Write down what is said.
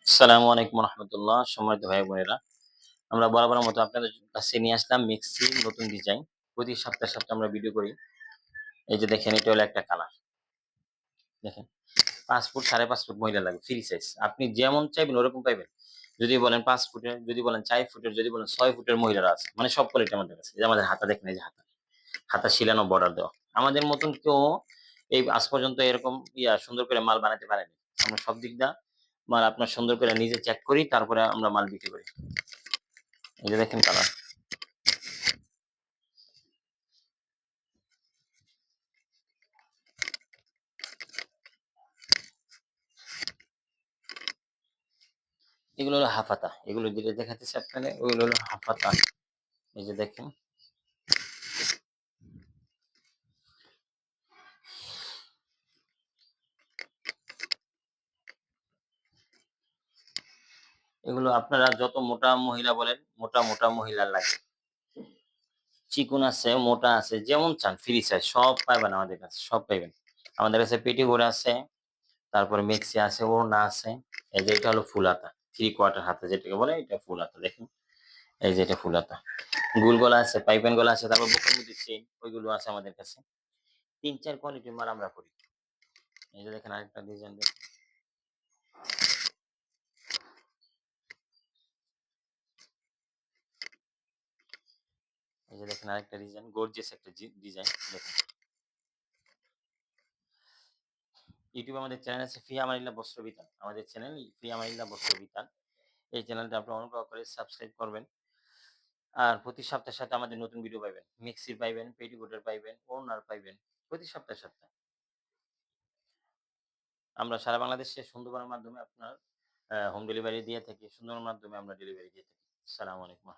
আসসালামু আলাইকুম রহমতুল্লাহ। সম্মানিত ভাই বোনেরা, আমরা বরাবরের মতো আপনাদের কাছে নিয়ে আসলাম মিক্সি নতুন ডিজাইন। প্রতি সপ্তাহে আমরা ভিডিও করি। এই যে দেখেন, এটা হলো একটা কালার। দেখেন, ৫ ফুট ৫.৫ ফুট মহিলা লাগে, ফ্রি সাইজ। আপনি যেমন চাইবেন ওরকম পাইবেন। যদি বলেন ৫ ফুটের, যদি বলেন ৪ ফুটের, যদি বলেন ৬ ফুটের মহিলারা আছে। মানে সব কোয়ালিটি আমাদের কাছে। এই যে আমাদের হাতা দেখেন, এই যে হাতা শিলানো বর্ডার দেওয়া। আমাদের মতন কেউ এই আজ পর্যন্ত এরকম সুন্দর করে মাল বানাতে পারেনি। আমরা সব দিক দিয়ে মাল আপনার সুন্দর করে নিজে চেক করি, তারপরে আমরা মাল বিক্রি করি। এই যে দেখেন কালার। এগুলো হলো হাফাতা। এগুলো যেটা দেখাচ্ছি আপনাদের, ওগুলো হলো হাফাতা। এই যে দেখেন, এগুলো আপনারা যত মোটা মহিলা বলেন, মোটা মহিলার লাগে। চিকন আছে, মোটা আছে, যেমন চান ফ্রি সাইজ সব পাইবেন আমাদের কাছে, সব পাইবেন। আমাদের কাছে পেটিকোট আছে, তারপরে মেক্সি আছে, ওড়না আছে। এই যে এটা হলো ফুল হাতা, 3/4 হাতা যেটাকে বলে, এটা ফুল হাতা। দেখেন, এই যে এটা ফুল হাতা। গোল গলা আছে, পাইপেন গলা আছে, তারপর বুকের মধ্যে চেইন, ওইগুলো আছে আমাদের কাছে। ৩-৪ কোয়ালিটির মাল আমরা করি। এই যে দেখেন আরেকটা ডিজাইন দেখেন। এই যে দেখেন আরেকটা ডিজাইন, গর্জিয়াস একটা ডিজাইন দেখেন। ইউটিউবে আমাদের চ্যানেল আছে ফি আমানিল্লাহ বস্ত্র বিতান। আমাদের চ্যানেল ফি আমানিল্লাহ বস্ত্র বিতান। এই চ্যানেলটা আপনি অনুগ্রহ করে সাবস্ক্রাইব করবেন। আর প্রতি সপ্তাহে আমাদের নতুন ভিডিও পাইবেন। মিক্সির পাইবেন, পেটিকোটের পাইবেন, ওড়নার পাইবেন। প্রতি সপ্তাহে। আমরা সারা বাংলাদেশে সুন্দরবনের মাধ্যমে আপনার হোম ডেলিভারি দিয়ে থাকি। সুন্দরবনের মাধ্যমে আমরা ডেলিভারি দিয়ে থাকি। আসসালামু আলাইকুম।